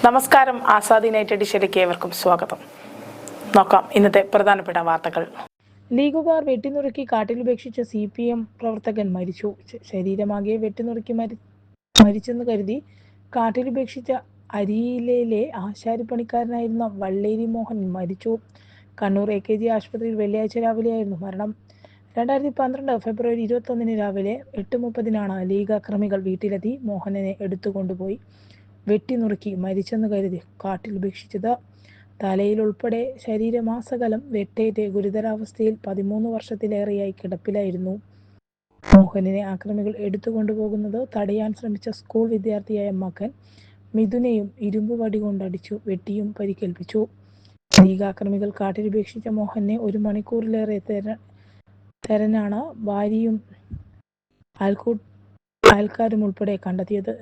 നമസ്കാരം. ആസാദി നൈറ്റ് എഡിഷനിലേക്ക് ഏവർക്കും സ്വാഗതം. നോക്കാം ഇന്നത്തെ പ്രധാനപ്പെട്ട വാർത്തകൾ. ലീഗുകാർ വെട്ടിനുറുക്കി കാട്ടിലുപേക്ഷിച്ച CPM പ്രവർത്തകൻ മരിച്ചു. ശരീരമാകെ വെട്ടിനുറുക്കി മരിച്ചെന്ന് കരുതി കാട്ടിലുപേക്ഷിച്ച അരിയിലെ ആശാരിപ്പണിക്കാരനായിരുന്ന വള്ളേരി മോഹൻ മരിച്ചു. കണ്ണൂർ AKG ആശുപത്രിയിൽ വെള്ളിയാഴ്ച രാവിലെയായിരുന്നു മരണം. 2012 ഫെബ്രുവരി 21 രാവിലെ 8:30 ലീഗ് അക്രമികൾ വീട്ടിലെത്തി മോഹനനെ എടുത്തുകൊണ്ടുപോയി വെട്ടിനുറുക്കി മരിച്ചെന്ന് കരുതി കാട്ടിൽ ഉപേക്ഷിച്ചത്. തലയിൽ ഉൾപ്പെടെ ശരീരമാസകലം വെട്ടേറ്റ് ഗുരുതരാവസ്ഥയിൽ 13 വർഷത്തിലേറെയായി കിടപ്പിലായിരുന്നു. മോഹനനെ അക്രമികൾ എടുത്തുകൊണ്ടുപോകുന്നത് തടയാൻ ശ്രമിച്ച സ്കൂൾ വിദ്യാർത്ഥിയായ മകൻ മിഥുനെയും ഇരുമ്പ് വടി കൊണ്ടടിച്ചു വെട്ടിയും പരിക്കേൽപ്പിച്ചു. ലീഗ് അക്രമികൾ കാട്ടിലുപേക്ഷിച്ച മോഹനെ 1 മണിക്കൂറിലേറെ തെരഞ്ഞാണ് ഭാര്യയും അയൽക്കാരും ഉൾപ്പെടെ കണ്ടെത്തിയത്.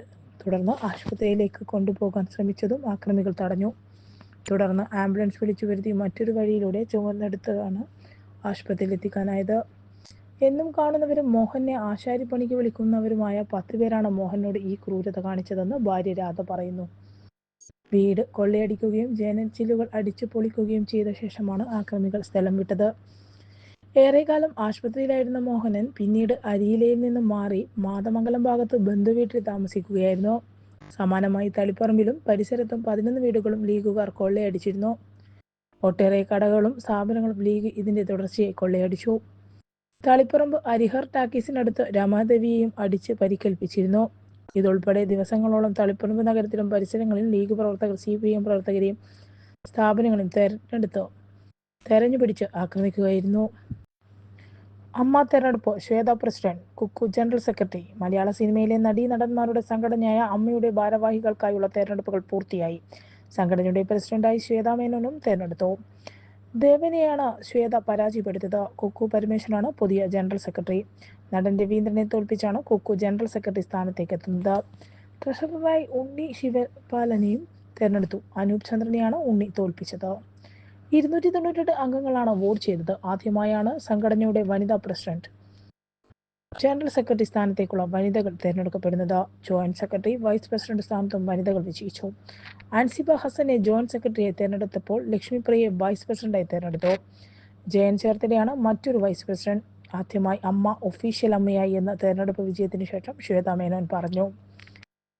തുടർന്ന് ആശുപത്രിയിലേക്ക് കൊണ്ടുപോകാൻ ശ്രമിച്ചതും ആക്രമികൾ തടഞ്ഞു. തുടർന്ന് ആംബുലൻസ് വിളിച്ചു വരുത്തി മറ്റൊരു വഴിയിലൂടെ ചുമന്നെടുത്താണ് ആശുപത്രിയിലെത്തിക്കാനായത്. എന്നും കാണുന്നവരും മോഹനെ ആശാരിപ്പണിക്ക് വിളിക്കുന്നവരുമായ 10 പേരാണ് മോഹനോട് ഈ ക്രൂരത കാണിച്ചതെന്ന് ഭാര്യ രാധ പറയുന്നു. വീട് കൊള്ളയടിക്കുകയും ജനൽ ചില്ലുകൾ അടിച്ചു പൊളിക്കുകയും ചെയ്ത ശേഷമാണ് ആക്രമികൾ സ്ഥലം വിട്ടത്. ഏറെക്കാലം ആശുപത്രിയിലായിരുന്ന മോഹനൻ പിന്നീട് അരിയിലയിൽ നിന്നും മാറി മാതമംഗലം ഭാഗത്ത് ബന്ധുവീട്ടിൽ താമസിക്കുകയായിരുന്നു. സമാനമായി തളിപ്പറമ്പിലും പരിസരത്തും 11 വീടുകളും ലീഗുകാർ കൊള്ളയടിച്ചിരുന്നു. ഒട്ടേറെ കടകളും സ്ഥാപനങ്ങളും ലീഗ് ഇതിന്റെ തുടർച്ചയായി കൊള്ളയടിച്ചു. തളിപ്പറമ്പ് അരിഹർ ടാക്കീസിനടുത്ത് രമാദേവിയെയും അടിച്ച് പരിക്കേൽപ്പിച്ചിരുന്നു. ഇതുൾപ്പെടെ ദിവസങ്ങളോളം തളിപ്പറമ്പ് നഗരത്തിലും പരിസരങ്ങളിലും ലീഗ് പ്രവർത്തകർ CPM പ്രവർത്തകരെയും സ്ഥാപനങ്ങളെയും തെരഞ്ഞുപിടിച്ച് ആക്രമിക്കുകയായിരുന്നു. അമ്മ തെരഞ്ഞെടുപ്പ്. Shwetha president, Kukku general secretary. മലയാള സിനിമയിലെ നടീനടന്മാരുടെ സംഘടനയായ അമ്മയുടെ ഭാരവാഹികൾക്കായുള്ള തെരഞ്ഞെടുപ്പുകൾ പൂർത്തിയായി. സംഘടനയുടെ പ്രസിഡന്റായി ശ്വേത മേനോനും തെരഞ്ഞെടുത്തു. ദേവനെയാണ് ശ്വേത പരാജയപ്പെടുത്തിയത്. കുക്കു പരമേശ്വരനാണ് പുതിയ ജനറൽ സെക്രട്ടറി. നടൻ രവീന്ദ്രനെ തോൽപ്പിച്ചാണ് കുക്കു ജനറൽ സെക്രട്ടറി സ്ഥാനത്തേക്ക് എത്തുന്നത്. ട്രഷററായി ഉണ്ണി ശിവപാലനെയും തെരഞ്ഞെടുത്തു. അനൂപ് ചന്ദ്രനെയാണ് ഉണ്ണി തോൽപ്പിച്ചത്. 298 അംഗങ്ങളാണ് വോട്ട് ചെയ്തത്. ആദ്യമായാണ് സംഘടനയുടെ വനിതാ പ്രസിഡന്റ്, ജനറൽ സെക്രട്ടറി സ്ഥാനത്തേക്കുള്ള വനിതകൾ തെരഞ്ഞെടുക്കപ്പെടുന്നത്. ജോയിന്റ് സെക്രട്ടറി, വൈസ് പ്രസിഡന്റ് സ്ഥാനത്തും വനിതകൾ വിജയിച്ചു. അൻസിബ ഹസനെ ജോയിന്റ് സെക്രട്ടറിയായി തെരഞ്ഞെടുത്തപ്പോൾ ലക്ഷ്മിപ്രിയയെ വൈസ് പ്രസിഡന്റായി തെരഞ്ഞെടുത്തു. ജയൻ ചേർത്തലയാണ് മറ്റൊരു വൈസ് പ്രസിഡന്റ്. ആദ്യമായി അമ്മ ഒഫീഷ്യൽ അമ്മയായി എന്ന് തെരഞ്ഞെടുപ്പ് വിജയത്തിനു ശേഷം ശ്വേത മേനോൻ പറഞ്ഞു.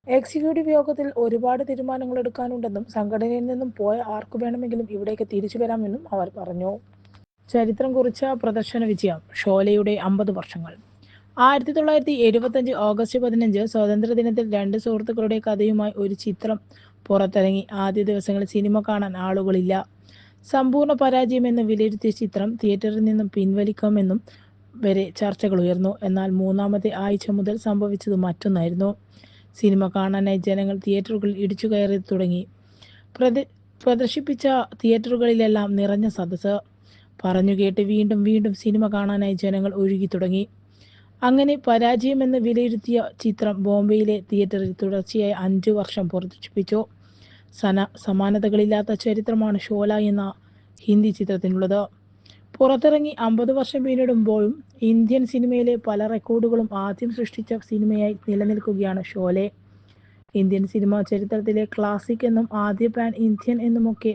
എക്സിക്യൂട്ടീവ് യോഗത്തിൽ ഒരുപാട് തീരുമാനങ്ങൾ എടുക്കാനുണ്ടെന്നും സംഘടനയിൽ നിന്നും പോയ ആർക്കു വേണമെങ്കിലും ഇവിടേക്ക് തിരിച്ചു വരാമെന്നും അവർ പറഞ്ഞു. ചരിത്രം കുറിച്ച പ്രദർശന വിജയം. ഷോലയുടെ 50 വർഷങ്ങൾ. 1975 ഓഗസ്റ്റ് 15 സ്വാതന്ത്ര്യദിനത്തിൽ 2 സുഹൃത്തുക്കളുടെ കഥയുമായി ഒരു ചിത്രം പുറത്തിറങ്ങി. ആദ്യ ദിവസങ്ങളിൽ സിനിമ കാണാൻ ആളുകളില്ല. സമ്പൂർണ്ണ പരാജയമെന്ന് വിലയിരുത്തിയ ചിത്രം തിയേറ്ററിൽ നിന്നും പിൻവലിക്കാമെന്നും വരെ ചർച്ചകൾ ഉയർന്നു. എന്നാൽ 3-ാമത്തെ ആഴ്ച മുതൽ സംഭവിച്ചത് മറ്റൊന്നായിരുന്നു. സിനിമ കാണാനായി ജനങ്ങൾ തിയേറ്ററുകളിൽ ഇടിച്ചു കയറി തുടങ്ങി. പ്രദർശിപ്പിച്ച തിയേറ്ററുകളിലെല്ലാം നിറഞ്ഞ സദസ്സ്. പറഞ്ഞുകേട്ട് വീണ്ടും വീണ്ടും സിനിമ കാണാനായി ജനങ്ങൾ ഒഴുകി തുടങ്ങി. അങ്ങനെ പരാജയമെന്ന് വിലയിരുത്തിയ ചിത്രം ബോംബെയിലെ തിയേറ്ററിൽ തുടർച്ചയായി 5 വർഷം പ്രദർശിപ്പിച്ചു. സമാനതകളില്ലാത്ത ചരിത്രമാണ് ഷോല എന്ന ഹിന്ദി ചിത്രത്തിനുള്ളത്. പുറത്തിറങ്ങി 50 വർഷം പിന്നിടുമ്പോഴും ഇന്ത്യൻ സിനിമയിലെ പല റെക്കോർഡുകളും ആദ്യം സൃഷ്ടിച്ച സിനിമയായി നിലനിൽക്കുകയാണ് ഷോലെ. ഇന്ത്യൻ സിനിമാ ചരിത്രത്തിലെ ക്ലാസിക് എന്നും ആദ്യ പാൻ ഇന്ത്യൻ എന്നുമൊക്കെ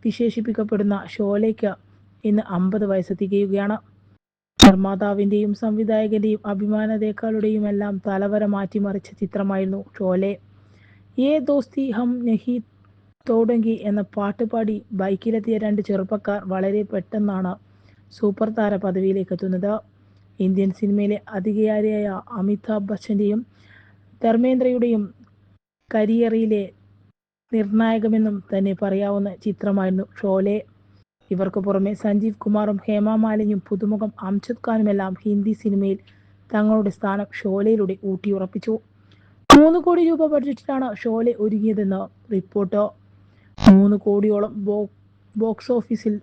വിശേഷിപ്പിക്കപ്പെടുന്ന ഷോലയ്ക്ക് ഇന്ന് 50 വയസ്സ് തികയുകയാണ്. നിർമ്മാതാവിൻ്റെയും സംവിധായകൻ്റെയും അഭിമാനതേക്കാളുടെയുമെല്ലാം തലവര മാറ്റിമറിച്ച ചിത്രമായിരുന്നു ഷോലെ. യേ ദോസ്തി ഹം നഹി തോഡെങ്കി എന്ന പാട്ട് പാടി ബൈക്കിലെത്തിയ 2 ചെറുപ്പക്കാർ വളരെ പെട്ടെന്നാണ് സൂപ്പർ താര പദവിയിലേക്ക് എത്തുന്നത്. ഇന്ത്യൻ സിനിമയിലെ അതികാരിയായ അമിതാഭ് ബച്ചൻ്റെയും ധർമ്മേന്ദ്രയുടെയും കരിയറിലെ നിർണായകമെന്നും തന്നെ പറയാവുന്ന ചിത്രമായിരുന്നു ഷോലെ. ഇവർക്ക് പുറമെ സഞ്ജീവ് കുമാറും ഹേമ മാലിനിയും പുതുമുഖം അംജദ് ഖാനുമെല്ലാം ഹിന്ദി സിനിമയിൽ തങ്ങളുടെ സ്ഥാനം ഷോലയിലൂടെ ഊട്ടിയുറപ്പിച്ചു. 3 കോടി രൂപ ബഡ്ജറ്റിലാണ് ഷോലെ ഒരുങ്ങിയതെന്ന് റിപ്പോർട്ട്. 3 കോടിയോളം ബോക്സ് ഓഫീസിൽ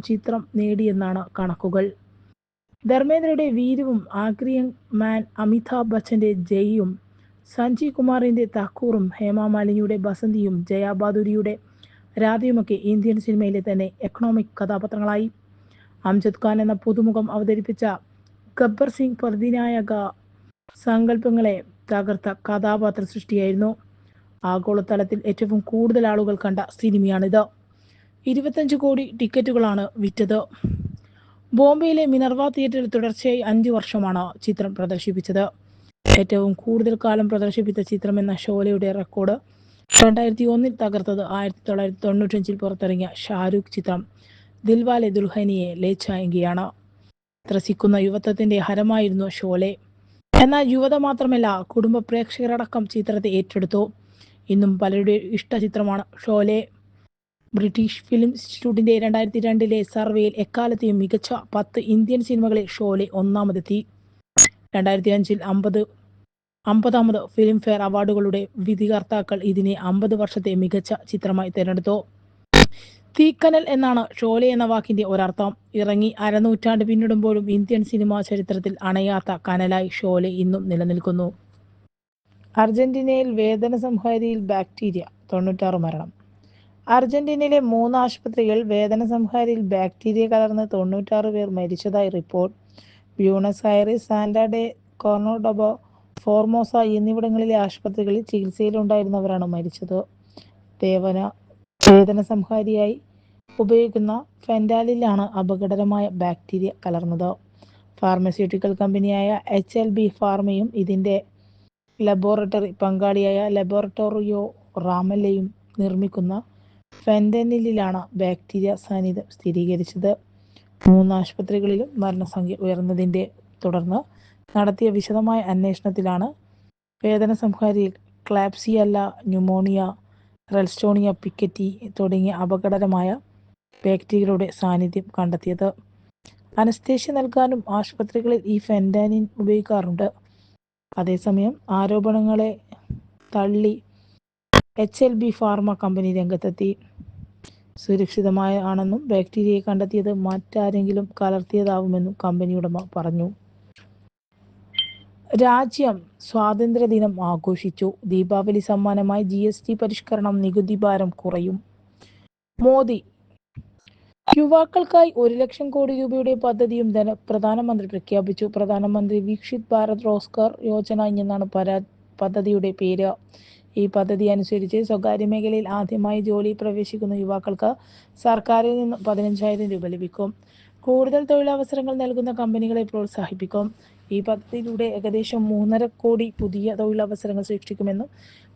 ചിത്രം നേടിയെന്നാണ് കണക്കുകൾ. ധർമ്മേന്ദ്രയുടെ വീരുവും ആഗ്രിയങ് മാൻ, അമിതാഭ് ബച്ചന്റെ ജയ്യും, സഞ്ജീവ് കുമാറിന്റെ തക്കൂറും, ഹേമ മാലിനിയുടെ ബസന്തിയും, ജയ ബാദുരിയുടെ രാധയുമൊക്കെ ഇന്ത്യൻ സിനിമയിലെ തന്നെ എക്കണോമിക് കഥാപാത്രങ്ങളായി. അംജദ് ഖാൻ എന്ന പുതുമുഖം അവതരിപ്പിച്ച ഗബ്ബർ സിംഗ് പ്രതിനായക സങ്കല്പങ്ങളെ തകർത്ത കഥാപാത്ര സൃഷ്ടിയായിരുന്നു. ആഗോളതലത്തിൽ ഏറ്റവും കൂടുതൽ ആളുകൾ കണ്ട സിനിമയാണിത്. 25 കോടി ടിക്കറ്റുകളാണ് വിറ്റത്. ബോംബെയിലെ മിനർവ തിയേറ്ററിൽ തുടർച്ചയായി 5 വർഷമാണ് ചിത്രം പ്രദർശിപ്പിച്ചത്. ഏറ്റവും കൂടുതൽ കാലം പ്രദർശിപ്പിച്ച ചിത്രമെന്ന ഷോലയുടെ റെക്കോർഡ് 2001 തകർത്തത് 1995 പുറത്തിറങ്ങിയ ഷാരൂഖ് ചിത്രം ദിൽവാലെ ദുൽഹനിയെ ലേ ജായേംഗെയാണ്. ത്രസിക്കുന്ന യുവത്വത്തിന്റെ ഹരമായിരുന്നു ഷോലെ. എന്നാൽ യുവത മാത്രമല്ല, കുടുംബ പ്രേക്ഷകരടക്കം ചിത്രത്തെ ഏറ്റെടുത്തു. ഇന്നും പലരുടെ ഇഷ്ട ചിത്രമാണ് ഷോലെ. ബ്രിട്ടീഷ് ഫിലിം ഇൻസ്റ്റിറ്റ്യൂട്ടിന്റെ 2002 സർവേയിൽ എക്കാലത്തെയും മികച്ച 10 ഇന്ത്യൻ സിനിമകളിൽ ഷോലെ ഒന്നാമതെത്തി. 2005 50ാമത് ഫിലിം ഫെയർ അവാർഡുകളുടെ വിധികർത്താക്കൾ ഇതിനെ 50 വർഷത്തെ മികച്ച ചിത്രമായി തിരഞ്ഞെടുത്തു. തീക്കനൽ എന്നാണ് ഷോലെ എന്ന വാക്കിന്റെ ഒരർത്ഥം. ഇറങ്ങി അരനൂറ്റാണ്ട് പിന്നിടുമ്പോഴും ഇന്ത്യൻ സിനിമാ ചരിത്രത്തിൽ അണയാത്ത കനലായി ഷോലെ ഇന്നും നിലനിൽക്കുന്നു. അർജന്റീനയിൽ വേദന സംഹാരിയിൽ ബാക്ടീരിയ, 96 മരണം. അർജന്റീനയിലെ 3 ആശുപത്രികളിൽ വേദന സംഹാരിയിൽ ബാക്ടീരിയ കലർന്ന് 96 പേർ മരിച്ചതായി റിപ്പോർട്ട്. ബ്യൂണസ് അയറിസ്, സാന്റാ ഡെ കോർഡോബ, ഫോർമോസ എന്നിവിടങ്ങളിലെ ആശുപത്രികളിൽ ചികിത്സയിലുണ്ടായിരുന്നവരാണ് മരിച്ചത്. വേദന സംഹാരിയായി ഉപയോഗിക്കുന്ന ഫെന്റാനിലാണ് അപകടകരമായ ബാക്ടീരിയ കലർന്നത്. ഫാർമസ്യൂട്ടിക്കൽ കമ്പനിയായ HLB ഫാർമയും ഇതിന്റെ ലബോറട്ടറി പങ്കാളിയായ ലബോറട്ടോറിയോ റാമല്ലയും നിർമ്മിക്കുന്ന ഫെന്റനിലിലാണ് ബാക്ടീരിയ സാന്നിധ്യം സ്ഥിരീകരിച്ചത്. 3 ആശുപത്രികളിലും മരണസംഖ്യ ഉയർന്നതിന്റെ തുടർന്ന് നടത്തിയ വിശദമായ അന്വേഷണത്തിലാണ് വേദന സംഹാരിയിൽ ക്ലാബ്സിയല്ല ന്യൂമോണിയ, റെൽസ്റ്റോണിയ പിക്കറ്റി തുടങ്ങിയ അപകടകരമായ ബാക്ടീരിയകളുടെ സാന്നിധ്യം കണ്ടെത്തിയത്. അനസ്തേഷ്യ നൽകാനും ആശുപത്രികളിൽ ഈ ഫെന്റാനിൻ ഉപയോഗിക്കാറുണ്ട്. അതേസമയം ആരോപണങ്ങളെ തള്ളി HLB ഫാർമ കമ്പനി രംഗത്തെത്തി. സുരക്ഷിതമായ ആണെന്നും ബാക്ടീരിയയെ കണ്ടെത്തിയത് മറ്റാരെങ്കിലും കലർത്തിയതാവുമെന്നും കമ്പനി ഉടമ പറഞ്ഞു. രാജ്യം സ്വാതന്ത്ര്യദിനം ആഘോഷിച്ചു. ദീപാവലി സമ്മാനമായി GST പരിഷ്കരണം, നികുതി ഭാരം കുറയും. മോദി യുവാക്കൾക്കായി 1 ലക്ഷം കോടി രൂപയുടെ പദ്ധതിയും പ്രധാനമന്ത്രി പ്രഖ്യാപിച്ചു. പ്രധാനമന്ത്രി വികസിത് ഭാരത് റോസ്ഗാർ യോജന എന്നാണ് പദ്ധതിയുടെ പേര്. ഈ പദ്ധതി അനുസരിച്ച് സ്വകാര്യ മേഖലയിൽ ആദ്യമായി ജോലിയിൽ പ്രവേശിക്കുന്ന യുവാക്കൾക്ക് സർക്കാരിൽ നിന്ന് 15,000 രൂപ ലഭിക്കും. കൂടുതൽ തൊഴിലവസരങ്ങൾ നൽകുന്ന കമ്പനികളെ പ്രോത്സാഹിപ്പിക്കും. ഈ പദ്ധതിയിലൂടെ ഏകദേശം 3.5 കോടി പുതിയ തൊഴിലവസരങ്ങൾ സൃഷ്ടിക്കുമെന്നും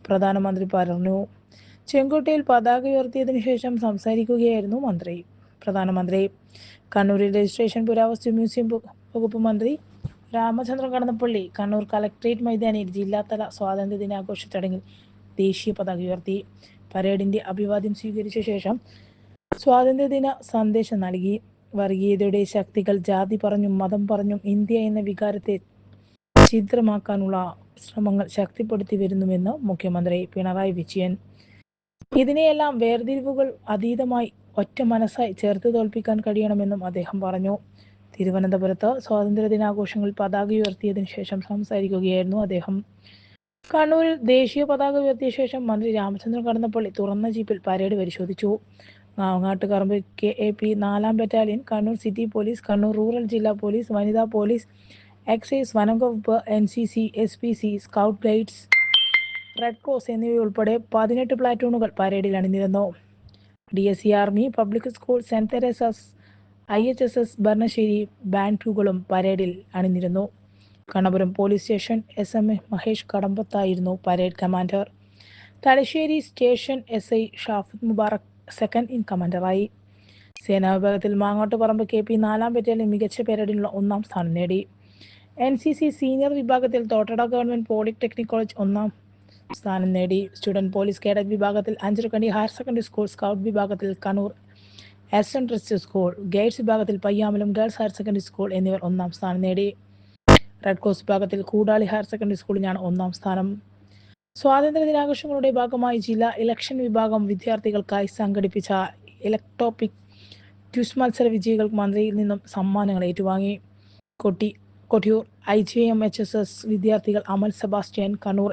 പ്രധാനമന്ത്രി പറഞ്ഞു. ചെങ്കോട്ടയിൽ പതാക ഉയർത്തിയതിനു ശേഷം സംസാരിക്കുകയായിരുന്നു പ്രധാനമന്ത്രി. കണ്ണൂരിൽ രജിസ്ട്രേഷൻ പുരാവസ്തു മ്യൂസിയം വകുപ്പ് മന്ത്രി രാമചന്ദ്രൻ കടന്നപ്പള്ളി കണ്ണൂർ കളക്ടറേറ്റ് മൈതാനിയിൽ ജില്ലാതല സ്വാതന്ത്ര്യ ദിനാഘോഷ ചടങ്ങിൽ ദേശീയ പതാക ഉയർത്തി. പരേഡിന്റെ അഭിവാദ്യം സ്വീകരിച്ച ശേഷം സ്വാതന്ത്ര്യദിന സന്ദേശം നൽകി. വർഗീയതയുടെ ശക്തികൾ ജാതി പറഞ്ഞും മതം പറഞ്ഞും ഇന്ത്യ എന്ന വികാരത്തെ ഛിദ്രമാക്കാനുള്ള ശ്രമങ്ങൾ ശക്തിപ്പെടുത്തി വരുന്നുവെന്ന് മുഖ്യമന്ത്രി പിണറായി വിജയൻ. ഇതിനെയെല്ലാം വേർതിരിവുകൾ അതീതമായി ഒറ്റ മനസ്സായി ചേർത്ത് തോൽപ്പിക്കാൻ കഴിയണമെന്നും അദ്ദേഹം പറഞ്ഞു. തിരുവനന്തപുരത്ത് സ്വാതന്ത്ര്യദിനാഘോഷങ്ങളിൽ പതാക ഉയർത്തിയതിനു ശേഷം സംസാരിക്കുകയായിരുന്നു അദ്ദേഹം. കണ്ണൂരിൽ ദേശീയ പതാക ഉയർത്തിയ ശേഷം മന്ത്രി രാമചന്ദ്രൻ കടന്നപ്പള്ളി തുറന്ന ജീപ്പിൽ പരേഡ് പരിശോധിച്ചു. കാവങ്ങാട്ടുകറമ്പ് KAP 4ാം battalion, Kannur city police, Kannur rural ജില്ലാ പോലീസ്, വനിതാ പോലീസ്, എക്സൈസ്, വനം വകുപ്പ്, NCC, SPC, scout guides, red cross എന്നിവയുൾപ്പെടെ 18 പ്ലാറ്റൂണുകൾ പരേഡിൽ അണിനിരന്നു. DSC army, public school, saint Teresa's, IHSS Bharanasseri ബാൻഡുകളും പരേഡിൽ അണിനിരന്നു. Kannapuram police station SMA Mahesh കടമ്പത്തായിരുന്നു parade commander. Thalassery station SI Shafath Mubarak second in കമാൻഡറായി. സേനാ വിഭാഗത്തിൽ മാങ്ങോട്ടുപറമ്പ് KP 4ാം ബറ്റാലിയൻ മികച്ച പരേഡിനുള്ള 1ാം സ്ഥാനം നേടി. NCC സീനിയർ വിഭാഗത്തിൽ തോട്ടട ഗവൺമെന്റ് പോളിടെക്നിക് കോളേജ് 1ാം സ്ഥാനം നേടി. സ്റ്റുഡന്റ് പോലീസ് കേഡറ്റ് വിഭാഗത്തിൽ Anjarakandy higher secondary school, scout വിഭാഗത്തിൽ Kannur SN trust school, guides വിഭാഗത്തിൽ Payyambalam girls higher secondary school എന്നിവർ 1ാം സ്ഥാനം നേടി. റെഡ് ക്രോസ് വിഭാഗത്തിൽ കൂടാളി ഹയർ സെക്കൻഡറി സ്കൂളിനാണ് 1ാം സ്ഥാനം. സ്വാതന്ത്ര്യ ദിനാഘോഷങ്ങളുടെ ഭാഗമായി ജില്ലാ ഇലക്ഷൻ വിഭാഗം വിദ്യാർത്ഥികൾക്കായി സംഘടിപ്പിച്ച ഇലക്ടോപിക് ക്വിസ് മത്സര വിജയികൾക്ക് മന്ത്രിയിൽ നിന്നും സമ്മാനങ്ങൾ ഏറ്റുവാങ്ങി. കൊട്ടിയൂർ IJM-HSS വിദ്യാർത്ഥികൾ Amal Sebastian, Kannur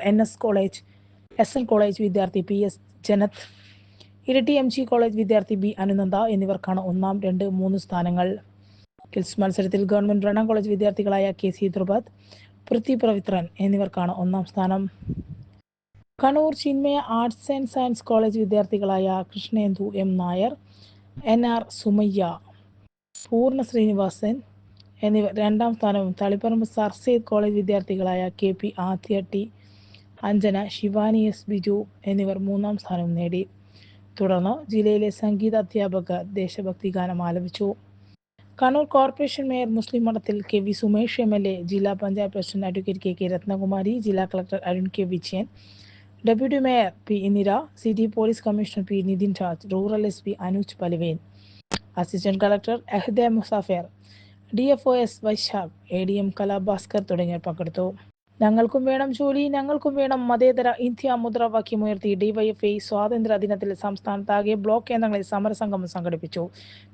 SN college വിദ്യാർത്ഥി PS Janath, Iritty MG college വിദ്യാർത്ഥി B അനുനന്ദ എന്നിവർക്കാണ് 1, 2, 3 സ്ഥാനങ്ങൾ. ക്വിസ് മത്സരത്തിൽ ഗവൺമെന്റ് ബ്രണ്ണൻ കോളേജ് വിദ്യാർത്ഥികളായ KC ധ്രുപദ്, പൃഥ്വി പവിത്രൻ എന്നിവർക്കാണ് 1ാം സ്ഥാനം. Kannur Chinmaya arts and science college വിദ്യാർത്ഥികളായ കൃഷ്ണേന്ദു എം നായർ, NR സുമയ്യ, പൂർണ്ണ ശ്രീനിവാസൻ എന്നിവർ രണ്ടാം സ്ഥാനവും തളിപ്പറമ്പ് സർ സെയ്ദ് കോളേജ് വിദ്യാർത്ഥികളായ KP Adhya, T Anjana, Shivani S Biju എന്നിവർ മൂന്നാം സ്ഥാനവും നേടി. തുടർന്ന് ജില്ലയിലെ സംഗീത അധ്യാപകർ ദേശഭക്തി ഗാനം ആലപിച്ചു. കണ്ണൂർ കോർപ്പറേഷൻ മേയർ മുസ്ലിം മഠത്തിൽ KV സുമേഷ് MLA, ജില്ലാ panchayat president advocate KK Rathnakumari, ജില്ലാ collector Arun K Vijayan, deputy mayor P Indira, city police commissioner P Nithin Raj, rural SP Anuj Paliwal, assistant collector Ehda Musafir, DFOS Vaishakh, ADM Kalabhaskar തുടങ്ങിയവർ പങ്കെടുത്തു. ഞങ്ങൾക്കും വേണം ജോലി, ഞങ്ങൾക്കും വേണം മതേതര ഇന്ത്യ മുദ്രാവാക്യമുയർത്തി DYFI സ്വാതന്ത്ര്യ ദിനത്തിൽ സംസ്ഥാനത്താകെ ബ്ലോക്ക് കേന്ദ്രങ്ങളിൽ സമരസംഗമം സംഘടിപ്പിച്ചു.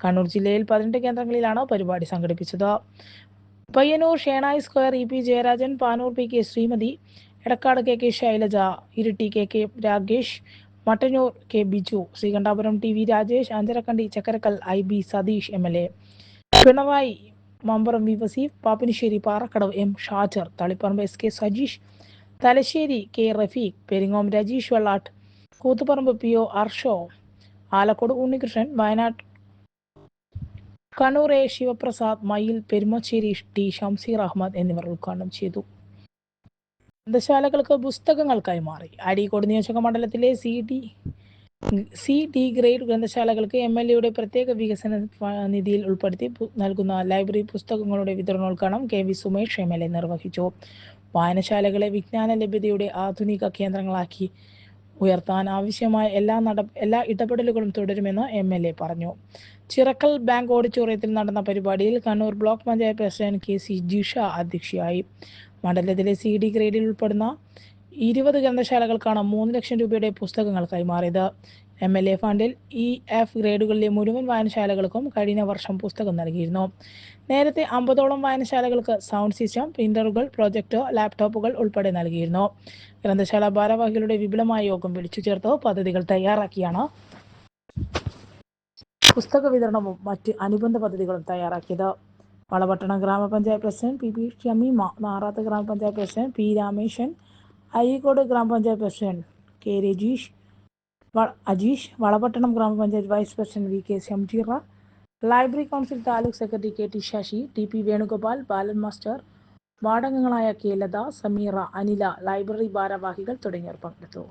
കണ്ണൂർ ജില്ലയിൽ 18 കേന്ദ്രങ്ങളിലാണ് പരിപാടി സംഘടിപ്പിച്ചത്. Payyanur Shenoy square EP Jayarajan, Panoor PK Sreemathi, Edakkad KK Shailaja, Iritty KK Ragesh, Mattannur K Biju, Sreekandapuram TV Rajesh, Anjarakandy Chakkarakkal IB Satheesh MLA, Pinarayi Mambaram V Vaseef, Pappinisseri Parakkadavu M Shajar, Taliparamba SK Sajeesh, Thalassery K Rafeeq, Peringome Rajeesh Vellatt, Koothuparamba PO Arsho, Alakode Unnikrishnan, Wayanad Kannur A Sivaprasad, മയിൽ, പെരുമച്ചേരി T ഷംസീർ അഹമ്മദ് എന്നിവർ ഉദ്ഘാടനം ചെയ്തു. ഗ്രന്ഥശാലകൾക്ക് പുസ്തകങ്ങൾ കൈമാറി. അരീക്കോട് നിയോജക മണ്ഡലത്തിലെ C-D ഗ്രേഡ് ഗ്രന്ഥശാലകൾക്ക് MLAയുടെ പ്രത്യേക വികസന നിധിയിൽ ഉൾപ്പെടുത്തി നൽകുന്ന ലൈബ്രറി പുസ്തകങ്ങളുടെ വിതരണോദ്ഘാടനം KV സുമേഷ് MLA നിർവഹിച്ചു. വായനശാലകളെ വിജ്ഞാന ലഭ്യതയുടെ ആധുനിക കേന്ദ്രങ്ങളാക്കി ഉയർത്താൻ ആവശ്യമായ എല്ലാ ഇടപെടലുകളും തുടരുമെന്ന് MLA പറഞ്ഞു. ചിറക്കൽ ബാങ്ക് ഓഡിറ്റോറിയത്തിൽ നടന്ന പരിപാടിയിൽ Kannur block panchayat president KC Jisha അധ്യക്ഷയായി. മണ്ഡലത്തിലെ CD ഗ്രേഡിൽ ഉൾപ്പെടുന്ന 20 ഗ്രന്ഥശാലകൾക്കാണ് 3 ലക്ഷം രൂപയുടെ പുസ്തകങ്ങൾ കൈമാറിയത്. MLA ഫണ്ടിൽ E-F ഗ്രേഡുകളിലെ മുഴുവൻ വായനശാലകൾക്കും കഴിഞ്ഞ വർഷം പുസ്തകം നൽകിയിരുന്നു. നേരത്തെ 50ഓളം വായനശാലകൾക്ക് സൗണ്ട് സിസ്റ്റം, പ്രിന്ററുകൾ, പ്രൊജക്ടർ, ലാപ്ടോപ്പുകൾ ഉൾപ്പെടെ നൽകിയിരുന്നു. ഗ്രന്ഥശാല ഭാരവാഹികളുടെ വിപുലമായ യോഗം വിളിച്ചു ചേർത്ത് പദ്ധതികൾ തയ്യാറാക്കിയാണ് പുസ്തക വിതരണവും മറ്റ് അനുബന്ധ പദ്ധതികളും തയ്യാറാക്കിയത്. വളപട്ടണം ഗ്രാമപഞ്ചായത്ത് പ്രസിഡന്റ് PP ഷമീമ, നാറാത്ത് ഗ്രാമപഞ്ചായത്ത് പ്രസിഡന്റ് P രാമേശൻ, അരീക്കോട് ഗ്രാമപഞ്ചായത്ത് പ്രസിഡന്റ് K അജീഷ്, വളപട്ടണം ഗ്രാമപഞ്ചായത്ത് vice president VK Shamjeera, library council taluk secretary KT Sasi, TP Venugopal, Balan master, വാർഡംഗങ്ങളായ K ലത, സമീറ, അനില, ലൈബ്രറി ഭാരവാഹികൾ തുടങ്ങിയവർ പങ്കെടുത്തു.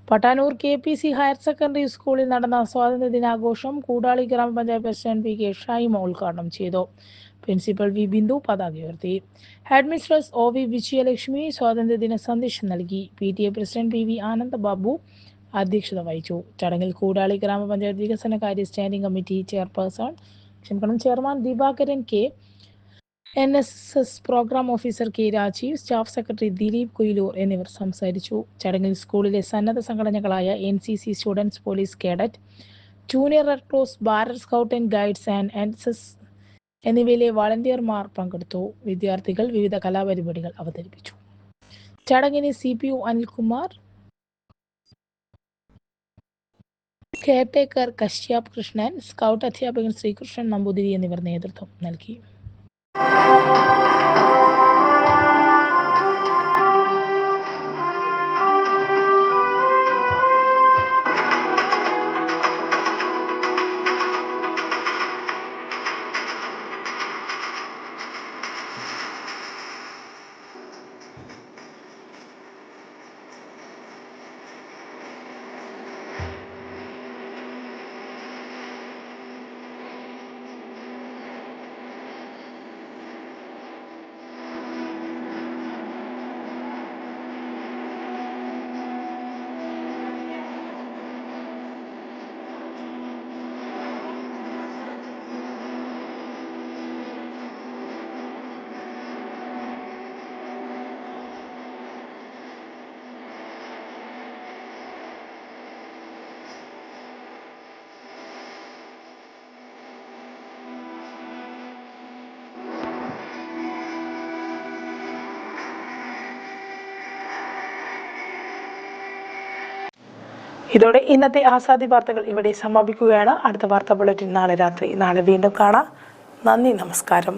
പട്ടാനൂർ KPC ഹയർ സെക്കൻഡറി സ്കൂളിൽ നടന്ന സ്വാതന്ത്ര്യ ദിനാഘോഷം കൂടാളി ഗ്രാമപഞ്ചായത്ത് പ്രസിഡന്റ് PK ഷൈമ ഉദ്ഘാടനം ചെയ്തു. പ്രിൻസിപ്പൽ V ബിന്ദു പതാക ഉയർത്തി. ഹെഡ് മിസ്ട്രസ് OV വിജയലക്ഷ്മി സ്വാതന്ത്ര്യദിന സന്ദേശം നൽകി. PTA പ്രസിഡന്റ് PV ആനന്ദ ബാബു അധ്യക്ഷത വഹിച്ചു. ചടങ്ങിൽ കൂടാളി ഗ്രാമപഞ്ചായത്ത് വികസനകാര്യ standing committee chairman Divakaran K, NSS programme officer K Rajeev, staff secretary Dileep Kuyiloor എന്നിവർ സംസാരിച്ചു. ചടങ്ങിൽ സ്കൂളിലെ സന്നദ്ധ സംഘടനകളായ NCC students police cadet, junior red cross, Bharat scout and guides and NSS എന്നിവയിലെ വളണ്ടിയർമാർ പങ്കെടുത്തു. വിദ്യാർത്ഥികൾ വിവിധ കലാപരിപാടികൾ അവതരിപ്പിച്ചു. ചടങ്ങിന് CPO Anilkumar, caretaker Kashyap Krishnan, scout അധ്യാപകൻ ശ്രീകൃഷ്ണൻ നമ്പൂതിരി എന്നിവർ നേതൃത്വം നൽകി. ഇതോടെ ഇന്നത്തെ ആസാദി വാർത്തകൾ ഇവിടെ സമാപിക്കുകയാണ്. അടുത്ത വാർത്താ ബുള്ളറ്റിൻ നാളെ രാത്രി. നാളെ വീണ്ടും കാണാം. നന്ദി, നമസ്കാരം.